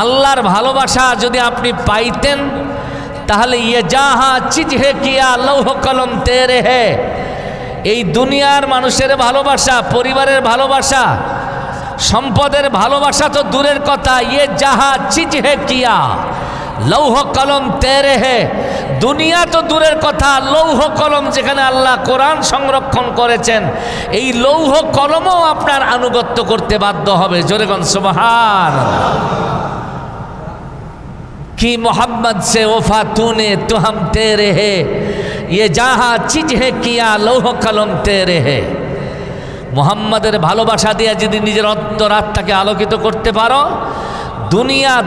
আল্লাহর ভালোবাসা যদি আপনি পাইতেন তাহলে ইয়ে যাহা চিজ হে কিয়া লৌহ কলম তেরে হে, এই দুনিয়ার মানুষের ভালোবাসা, পরিবারের ভালোবাসা, সম্পদের ভালোবাসা তো দূরের কথা, ইয়ে যাহা চিজ হে কিয়া লৌহ কলম তেরে হে, দুনিয়া তো দূরের কথা, লৌহ কলম যেখানে আল্লাহ কোরআন সংরক্ষণ করেছেন, এই লৌহ কলমও আপনার আনুগত্য করতে বাধ্য হবে। জোরে গণ সুবহানাল্লাহ। कि मोहब्बत से वफा तूने तो हम तेरे है, ये जहाँ चीज है किया लौह कलम तेरे है। মোহাম্মদের ভালোবাসা দিয়ে যদি নিজের অন্তরাত্মাকে আলোকিত করতে পারো,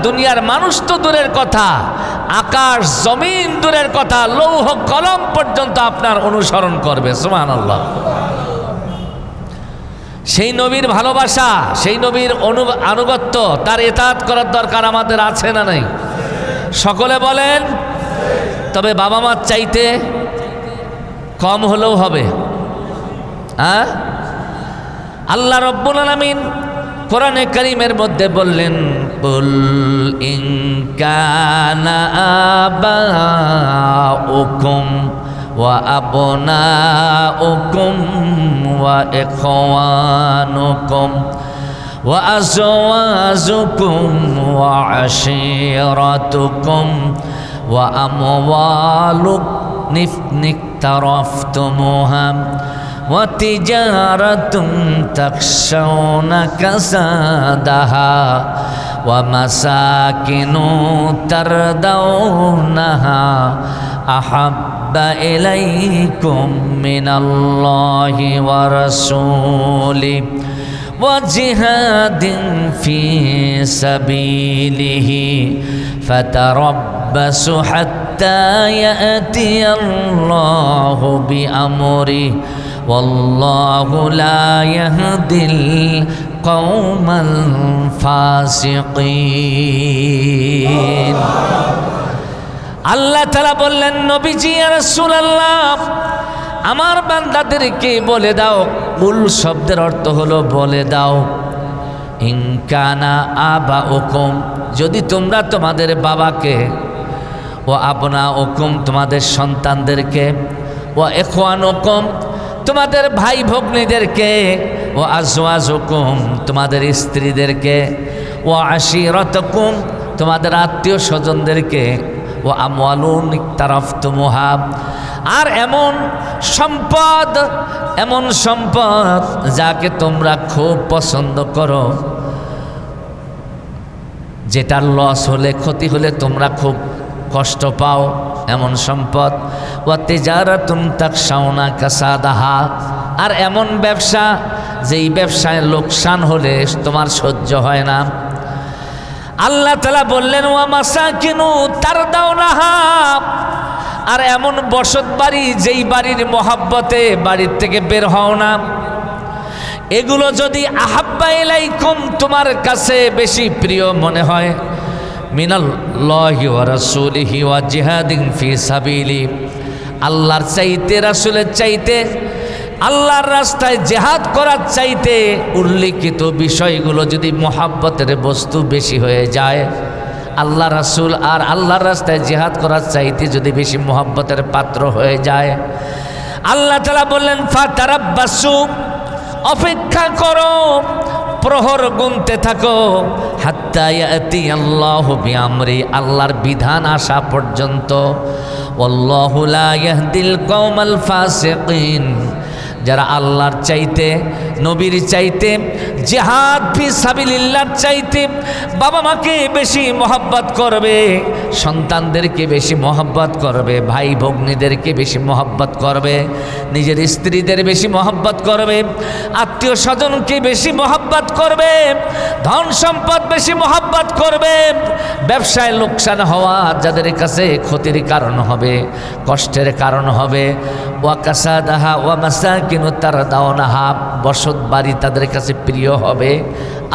দুনিয়ার মানুষ তো দূরের কথা, আকাশ জমিন দূরের কথা, লৌহ কলম পর্যন্ত আপনার অনুসরণ করবে। সুবহানাল্লাহ। সেই নবীর ভালোবাসা, সেই নবীর আনুগত্য, তার ইতাআত করার দরকার আমাদের আছে না নাই? সকলে বলেন। তবে বাবা মার চাইতে কম হলেও হবে। হ্যাঁ, আল্লাহ রাব্বুল আলামিন কোরআনে কারীমের মধ্যে বললেন, কুল ইন কানা আবাউকুম ওয়া আবনাউকুম ওয়া ইখওয়ানুকুম وأزواجكم وعشيرتكم وأموال اقترفتموها وتجارة تخشون كسادها ومساكن ترضونها أحب إليكم من الله ورسوله وجهاد في سبيله فتربصوا حتى يأتي الله بأمره والله لا يهدي القوم الفاسقين। আল্লাহ তাআলা বললেন, নবীজি ইয়া রাসূলুল্লাহ, আমার বান্দাদেরকে বলে দাও, কুল শব্দের অর্থ হলো বলে দাও, ইনকানা আবাউকুম, যদি তোমরা তোমাদের বাবাকে, ও আবনাউকুম তোমাদের সন্তানদেরকে, ও ইখওয়ানুকুম তোমাদের ভাই ভগ্নীদেরকে, ও আজওয়াজুকুম তোমাদের স্ত্রীদেরকে, ও আশিরাতুকুম তোমাদের আত্মীয় স্বজনদেরকে, ও আমওয়ালুন ইকতারাফতুমুহা আর এমন সম্পদ যাকে তোমরা খুব পছন্দ করো, যেটার লস হলে, ক্ষতি হলে তোমরা খুব কষ্ট পাও, এমন সম্পদ। ওয়া তিজারাতুন তাখশাউনা কাসাদাহা আর এমন ব্যবসা যেই ব্যবসায় লোকসান হলে তোমার সহ্য হয় না। আল্লাহ তাআলা বললেন, ওয়া মাসাকিনু তারদাউনাহা আর এমন বসত বাড়ি যেই বাড়ির মহাব্বতে বাড়ির থেকে বের হও না। এগুলো যদি আহাব্বা ইলাইকুম তোমার কাছে বেশি প্রিয় মনে হয়, মিনাল্লাহি ওয়া রাসূলিহি ওয়া জিহাদিন ফি সাবিলি, আল্লাহর চাইতে, রাসূলের চাইতে, আল্লাহর রাস্তায় জিহাদ করার চাইতে উল্লেখিত বিষয়গুলো যদি মহাব্বতের বস্তু বেশি হয়ে যায়, আল্লাহ রাসূল আর আল্লাহর রাস্তায় জিহাদ করার চাইতে যদি বেশি মহব্বতের পাত্র হয়ে যায়, আল্লাহ তাআলা বললেন, ফাতারাব্বাসু অপেক্ষা করো, প্রহর গুনতে থাকো, হাত্তা ইয়াতি আল্লাহু বিআমরি আল্লাহর বিধান আসা পর্যন্ত। ওয়াল্লাহু লা ইয়াহদিল কওমাল ফাসিকিন যারা আল্লাহর চাইতে, নবীর চাইতে, জিহাদ ফি সাবিলিল্লাহর চাইতে বাবা মাকে বেশি মহব্বত করবে, সন্তানদেরকে বেশি মহব্বত করবে, ভাই ভগ্নীদেরকে বেশি মহব্বত করবে, নিজের স্ত্রীদের বেশি মহব্বত করবে, আত্মীয় স্বজনকে বেশি মহব্বত করবে, ধন সম্পদ বেশি মহব্বত করবে, ব্যবসায় লোকসান হওয়া যাদের কাছে ক্ষতির কারণ হবে, কষ্টের কারণ হবে, ওয়া কাসাদাহা ওয়া মাসাকিনু তারদাউনাহা বসত বাড়ি তাদের কাছে প্রিয় হবে,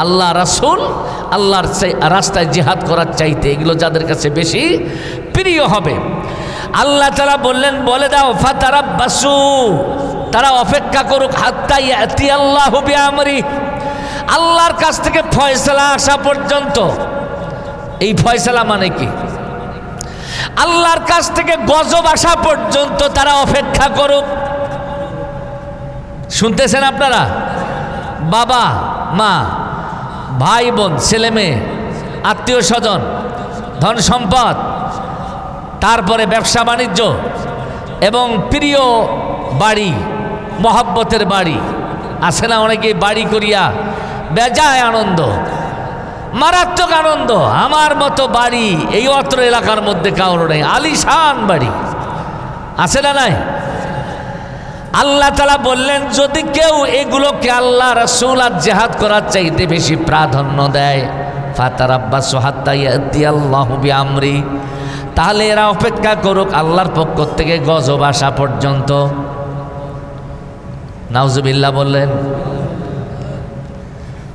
আল্লাহ রাসূল আল্লাহর রাস্তায় জিহাদ করার চাইতে এগুলো যাদের কাছে বেশি প্রিয় হবে। আল্লাহ তাআলা বললেন, বলে দাও, ফাতারাব্বাসু তারা অপেক্ষা করুক, হাত্তা ইয়াতি আল্লাহু বিআমরি আল্লাহর কাছ থেকে ফয়সালা আসা পর্যন্ত। এই ফয়সালা মানে কি? আল্লাহর কাছ থেকে গজব আসা পর্যন্ত তারা অপেক্ষা করুক। শুনতেছেন আপনারা? বাবা মা, ভাই বোন, ছেলে মেয়ে, আত্মীয় স্বজন, ধন সম্পদ, তারপরে ব্যবসা বাণিজ্য এবং প্রিয় বাড়ি, মহব্বতের বাড়ি আছে না অনেকে, বাড়ি করিয়া বেজায় আনন্দ, মারাত্মক আনন্দ। আমার মতো বাড়ি এই অত্র এলাকার মধ্যে কারো নেই, আলিশান বাড়ি আছে না নাই? আল্লাহ তাআলা বললেন যদি কেউ এগুলোকে আল্লাহ রাসূল আর জিহাদ করার চাইতে বেশি প্রাধান্য দেয়, ফাতারাব্বাসু হাত্তা ইয়াতিয়াল্লাহু বিআমরি, তাহলে এরা অপেক্ষা করুক আল্লাহর পক্ষ থেকে গজব আসা পর্যন্ত। নাউজুবিল্লাহ বললেন।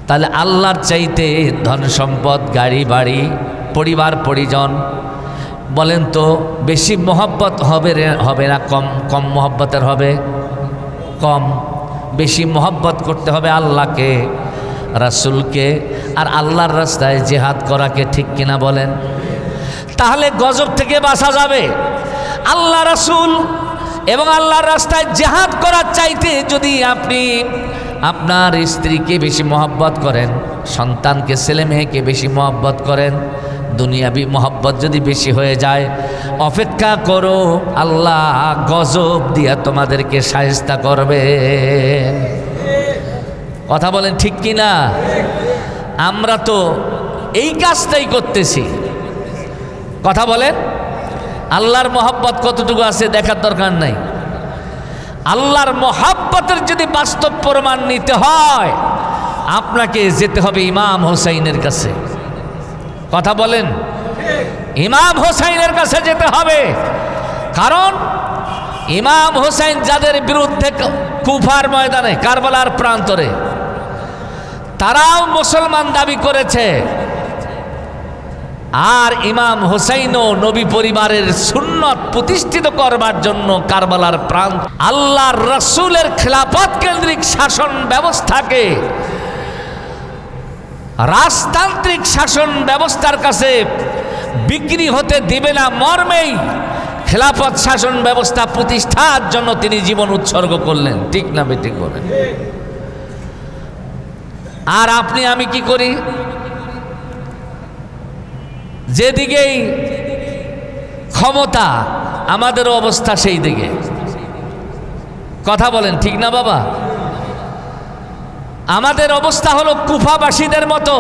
তাহলে আল্লাহর চাইতে ধন সম্পদ, গাড়ি বাড়ি, পরিবার পরিজন, বলেন তো বেশি মহব্বত হবে না কম মহব্বতের হবে? কম। বেশি মহব্বত করতে হবে আল্লাহকে, রাসূলকে, আর আল্লাহর রাস্তায় জিহাদ করাকে, ঠিক কিনা বলেন? তাহলে গজব থেকে বাঁচা যাবে। আল্লাহ রাসূল এবং আল্লাহর রাস্তায় জিহাদ করার চাইতে যদি আপনি আপনার স্ত্রীকে বেশি মহব্বত করেন, সন্তানকে, ছেলে মেয়েকে বেশি মহব্বত করেন, দুনিয়াবি মহব্বত যদি বেশি হয়ে যায়, অপেক্ষা করো আল্লাহ গজব দিয়া তোমাদেরকে শায়েস্তা করবে। কথা বলেন ঠিক কি না? আমরা তো এই কাজটাই করতেছি। কথা বলেন, আল্লাহর মহব্বত কতটুকু আছে দেখার দরকার নাই। আল্লাহর মহব্বতের যদি বাস্তব প্রমাণ নিতে হয়, আপনাকে যেতে হবে ইমাম হোসাইনের কাছে। কথা বলেন, ইমাম হোসাইনের কাছে যেতে হবে। কারণ ইমাম হোসাইন যাদের বিরুদ্ধে কুফার ময়দানে, কারবালার প্রান্তরে, তারাও মুসলমান দাবি করেছে, আর ইমাম হোসাইনও নবী পরিবারের সুন্নত প্রতিষ্ঠিত করবার জন্য কারবালার প্রান্ত, আল্লাহর রাসূলের খেলাফত কেন্দ্রিক শাসন ব্যবস্থাকে রাজতান্ত্রিক শাসন ব্যবস্থার কাছে বিক্রি হতে দিবে না মর্মেই খেলাফত শাসন ব্যবস্থা প্রতিষ্ঠার জন্য তিনি জীবন উৎসর্গ করলেন। ঠিক না বেঠিক বলেন? আর আপনি আমি কি করি? যেদিকেই ক্ষমতা আমাদেরও অবস্থা সেই দিকে। কথা বলেন ঠিক না বাবা? আমাদের অবস্থা হলো কুফাবাসীদের মতো।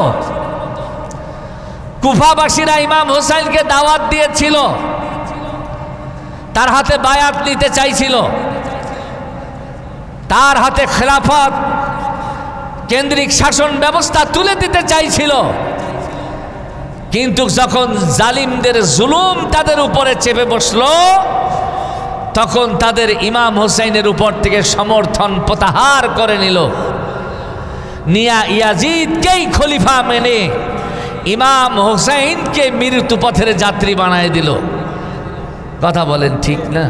কুফাবাসীরা ইমাম হোসাইনকে দাওয়াত দিয়েছিল, তার হাতে বায়াত নিতে চাইছিল, তার হাতে খেলাফত কেন্দ্রিক শাসন ব্যবস্থা তুলে দিতে চাইছিল। কিন্তু যখন জালিমদের জুলুম তাদের উপরে চেপে বসলো, তখন তাদের ইমাম হোসাইনের উপর থেকে সমর্থন প্রত্যাহার করে নিল, নিয়া ইয়াজিদকেই খলিফা মেনে ইমাম হোসাইনকে মৃত্যু পথের যাত্রী বানায় দিল। কথা বলেন ঠিক না?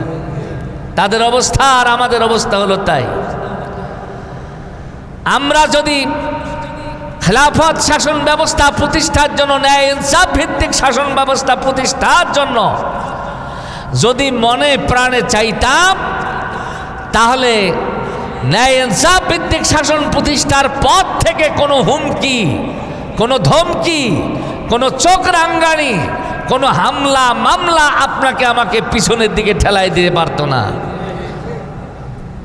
তাদের অবস্থা আর আমাদের অবস্থা হলো তাই। আমরা যদি খেলাফত শাসন ব্যবস্থা প্রতিষ্ঠার জন্য, ন্যায় ইনসাফ ভিত্তিক শাসন ব্যবস্থা প্রতিষ্ঠার জন্য যদি মনে প্রাণে চাইতাম, তাহলে ন্যায় ইনসাফ ভিত্তিক শাসন প্রতিষ্ঠার পথ থেকে কোনো হুমকি, কোনো ধমকি, কোনো চোখ রাঙ্গানি, কোনো হামলা মামলা আপনাকে আমাকে পিছনের দিকে ঠেলাই দিতে পারত না।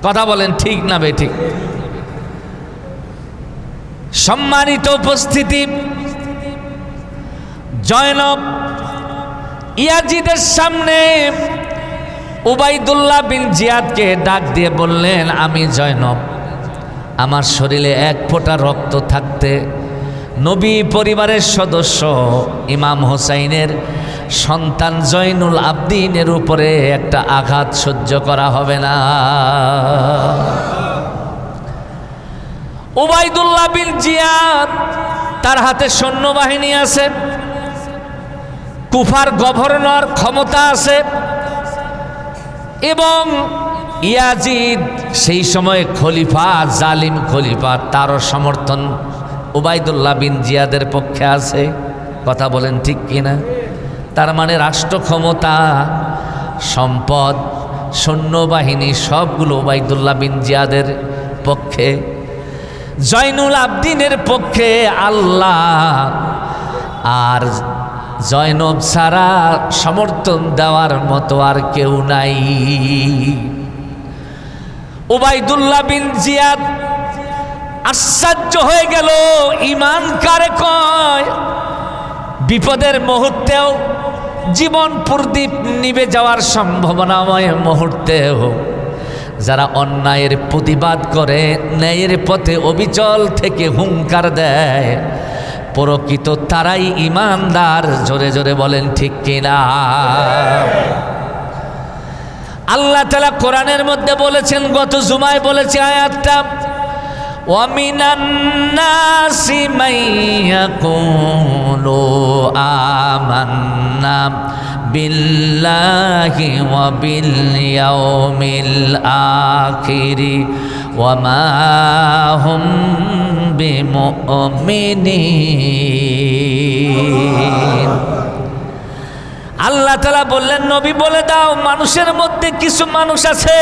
কথা বলেন ঠিক না বেঠিক? সম্মানিত উপস্থিতি, জয়নব ইয়াজিদের সামনে উবাইদুল্লাহ বিন জিয়াদকে ডাক দিয়ে বললেন, আমি জয়নব, আমার শরীরে এক ফোঁটা রক্ত থাকতে নবী পরিবারের সদস্য ইমাম হোসাইনের সন্তান জয়নুল আবদিনের উপরে একটা আঘাত সহ্য করা হবে না। উবাইদুল্লাহ বিন জিয়াদ, তার হাতে সৈন্যবাহিনী আছে, কুফার গভর্নর ক্ষমতা আছে, এবং ইয়াজিদ সেই সময় খলিফা, জালিম খলিফা, তারও সমর্থন উবাইদুল্লাহ বিন জিয়াদের পক্ষে আছে। কথা বলেন ঠিক কিনা? তার মানে রাষ্ট্র ক্ষমতা, সম্পদ, সৈন্যবাহিনী সবগুলো ওবাইদুল্লাহ বিন জিয়াদের পক্ষে, জয়নুল আবদিনের পক্ষে আল্লাহ। আর জয়নব ছাড়া সমর্থন দেওয়ার মতো আর কেউ নাই। ওবাইদুল্লাহ বিন জিয়াদ আশ্চর্য হয়ে গেল, ঈমান কারে কয়? বিপদের মুহূর্তেও, জীবন প্রদীপ নিভে যাওয়ার সম্ভাবনাময় মুহূর্তেও যারা অন্যায়ের প্রতিবাদ করে, ন্যায়ের পথে অবিচল থেকে হুঙ্কার দেয়, প্রকৃত তারাই ঈমানদার। জোরে জোরে বলেন ঠিক কিনা? আল্লাহ তাআলা কোরআনের মধ্যে বলেছেন, গত জুমায় বলেছে আয়াতটা, ওয়ামিনান নাসি মাইয়াকুলু আমান্না বিল্লাহি ওয়া বিল ইয়াউমিল আখিরি ওয়া মা হুম বিমুমিনিন। আল্লাহ তাআলা বললেন, নবী বলে দাও, মানুষের মধ্যে কিছু মানুষ আছে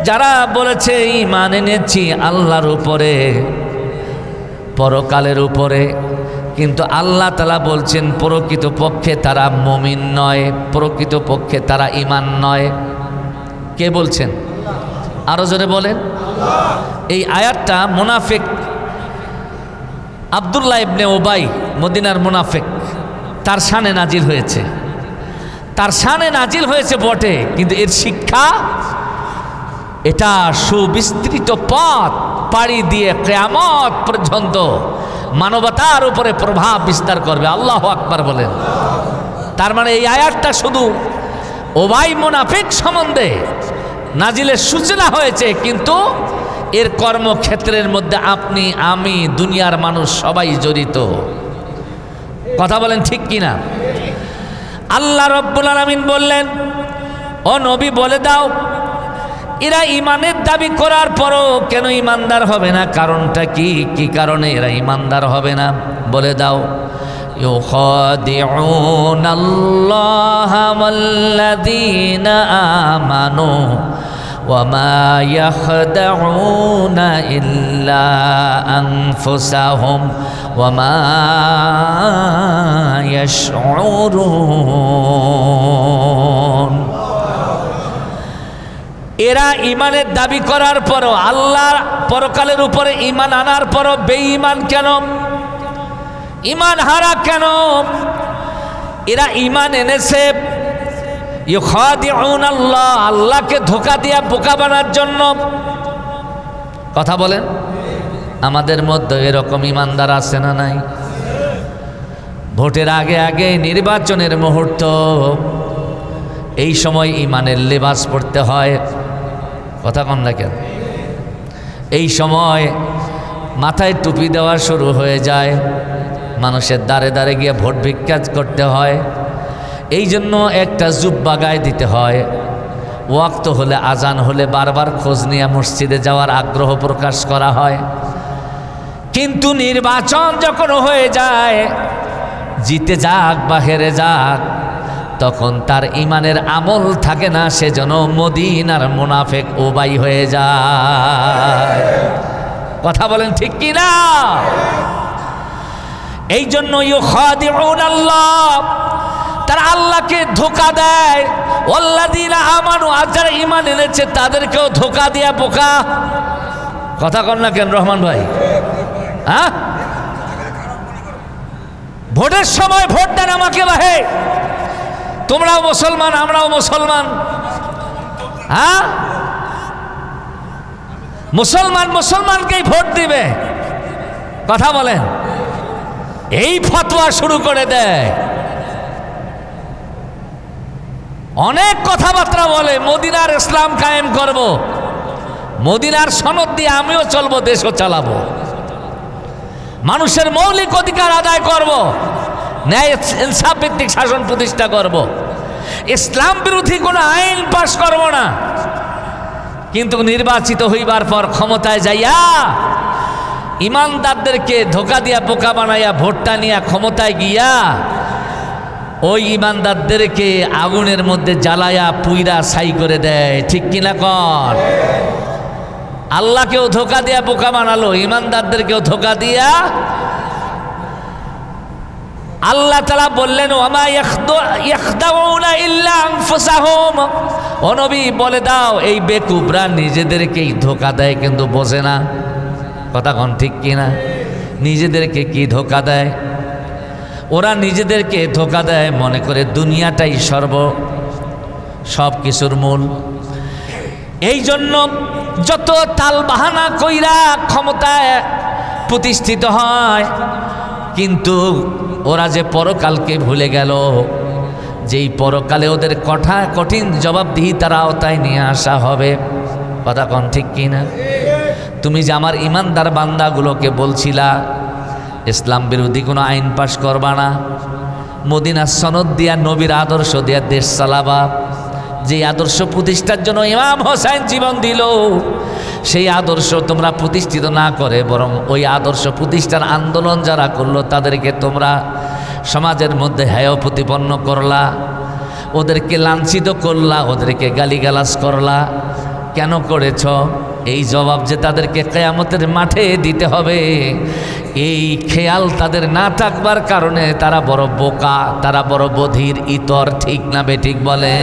যারা বলেছে ঈমান এনেছি আল্লাহর উপরে, পরকালের উপরে, কিন্তু আল্লাহ তাআলা বলছেন প্রকৃত পক্ষে তারা মুমিন নয়, প্রকৃত পক্ষে তারা ঈমান নয়। কে বলছেন? আরো জোরে বলেন। এই আয়াতটা মুনাফিক আব্দুল্লাহ ইবনে উবাই, মদিনার মুনাফিক, তার শানে নাজিল হয়েছে। তার শানে নাজিল হয়েছে বটে, কিন্তু এর শিক্ষা, এটা সুবিস্তৃত পথ পাড়ি দিয়ে কিয়ামত পর্যন্ত মানবতার উপরে প্রভাব বিস্তার করবে। আল্লাহু আকবার বলেন। তার মানে এই আয়াতটা শুধু উবাই মুনাফিক সম্বন্ধে নাজিলের সূচনা হয়েছে, কিন্তু এর কর্মক্ষেত্রের মধ্যে আপনি, আমি, দুনিয়ার মানুষ সবাই জড়িত। কথা বলেন ঠিক কিনা? আল্লাহ রব্বুল আলামিন বললেন, ও নবী বলে দাও, এরা ঈমানের দাবি করার পরও কেন ঈমানদার হবে না? কারণটা কি? কি কারণে এরা ঈমানদার হবে না বলে দাও। ইউখাদিউনাল্লাহা ওয়াল্লাযীনা আমানু ওয়া মা ইয়াখদাউনা ইল্লা আনফুসাহুম ওয়া মা ইয়াশউরুন। এরা ঈমানের দাবি করার পরও, আল্লাহর পরকালের উপরে ঈমান আনার পরও বেঈমান কেন? ঈমান হারা কেন? এরা ঈমান এনেছে ইউখাদিউনাল্লাহ, আল্লাহকে ধোঁকা দিয়া বোকা বানার জন্য। কথা বলেন। আমাদের মধ্যে এরকম ঈমানদার আছে না নাই? ভোটের আগে আগে, নির্বাচনের মুহূর্ত, এই সময় ঈমানের লেবাস পড়তে হয়। কথা কম না কেন? এই সময় মাথায় টুপি দেওয়া শুরু হয়ে যায়, মানুষের দ্বারে দ্বারে গিয়ে ভোট ভিক্ষা করতে হয়। এই জন্য একটা জুব্বা গায়ে দিতে হয়। ওয়াক্ত হলে, আজান হলে বারবার খোঁজ নিয়ে মসজিদে যাওয়ার আগ্রহ প্রকাশ করা হয়। কিন্তু নির্বাচন যখন হয়ে যায়, জিতে যাক বা হেরে যাক, তখন তার ঈমানের আমল থাকে না, সেজন্য মদিনার মুনাফিক উবাই হয়ে যায়। কথা বলেন ঠিক কি না? এই জন্য ইউখাদিউনাল্লাহ, তারা আল্লাহকে ধোঁকা দেয়। ওয়াল্লাযীনা আমানু, আর যারা ঈমান এনেছে তাদেরকেও ধোঁকা দিয়া বোকা। কথা কন না কেন রহমান ভাই? হ্যাঁ, ভোটের সময় ভোট দেন আমাকে ভাই, তোমরাও মুসলমান, আমরাও মুসলমান। হ্যাঁ, মুসলমান মুসলমানকেই ভোট দিবে। কথা বলেন। এই ফতোয়া শুরু করে দেয়, অনেক কথাবার্তা বলে, মদিনার ইসলাম কায়েম করব, মদিনার সনদ দিয়ে আমিও চলবো, দেশও চালাবো, মানুষের মৌলিক অধিকার আদায় করব, ন্যায় ইনসাফ ভিত্তিক শাসন প্রতিষ্ঠা করব, ইসলাম বিরোধী কোনো আইন পাশ করব না। কিন্তু নির্বাচিত হইবার পর ক্ষমতায় যাইয়া ইমানদারদেরকে ধোকা দিয়া বোকা বানাইয়া ভোটটা নিয়ে ক্ষমতায় গিয়া ওই ইমানদারদেরকে আগুনের মধ্যে জ্বালায়া পুইরা ছাই করে দেয়। ঠিক কিনা কর? আল্লাহকেও ধোকা দিয়া বোকা বানালো, ইমানদারদেরকেও ধোকা দিয়া। আল্লাহ তাআলা বললেন ওয়ামা ইয়াখদাউনা ইল্লা আনফুসাহুম, ও নবী বলে দাও এই বেকুবরা নিজেদেরকেই ধোকা দেয় কিন্তু বোঝে না। কথা কোন ঠিক কিনা? নিজেদেরকে কি ধোকা দেয়? ওরা নিজেদেরকে ধোকা দেয়, মনে করে দুনিয়াটাই সব কিছুর মূল। এই জন্য যত তাল বাহানা কইরা ক্ষমতায় প্রতিষ্ঠিত হয়, কিন্তু ওরা যে পরকালকে ভুলে গেল, যেই পরকালে ওদের কঠিন জবাবদিহি তারা আওতায় নিয়ে আসা হবে। কথা কোন ঠিক কিনা? তুমি যে আমার ইমানদার বান্দাগুলোকে বলছিলা ইসলাম বিরোধী কোনো আইন পাশ করবা না, মদিনা সনদ দিয়া নবীর আদর্শ দিয়া দেশ চালাবা, যে আদর্শ প্রতিষ্ঠার জন্য ইমাম হোসেন জীবন দিল, সেই আদর্শ তোমরা প্রতিষ্ঠিত না করে বরং ওই আদর্শ প্রতিষ্ঠার আন্দোলন যারা করলো তাদেরকে তোমরা সমাজের মধ্যে হেয় প্রতিপন্ন করলা, ওদেরকে লাঞ্ছিত করলা, ওদেরকে গালিগালাজ করলা। কেন করেছ? এই জবাব যে তাদেরকে কিয়ামতের মাঠে দিতে হবে, এই খেয়াল তাদের না থাকবার কারণে তারা বড় বোকা, তারা বড় বধির ইতর। ঠিক না বেঠিক বলে?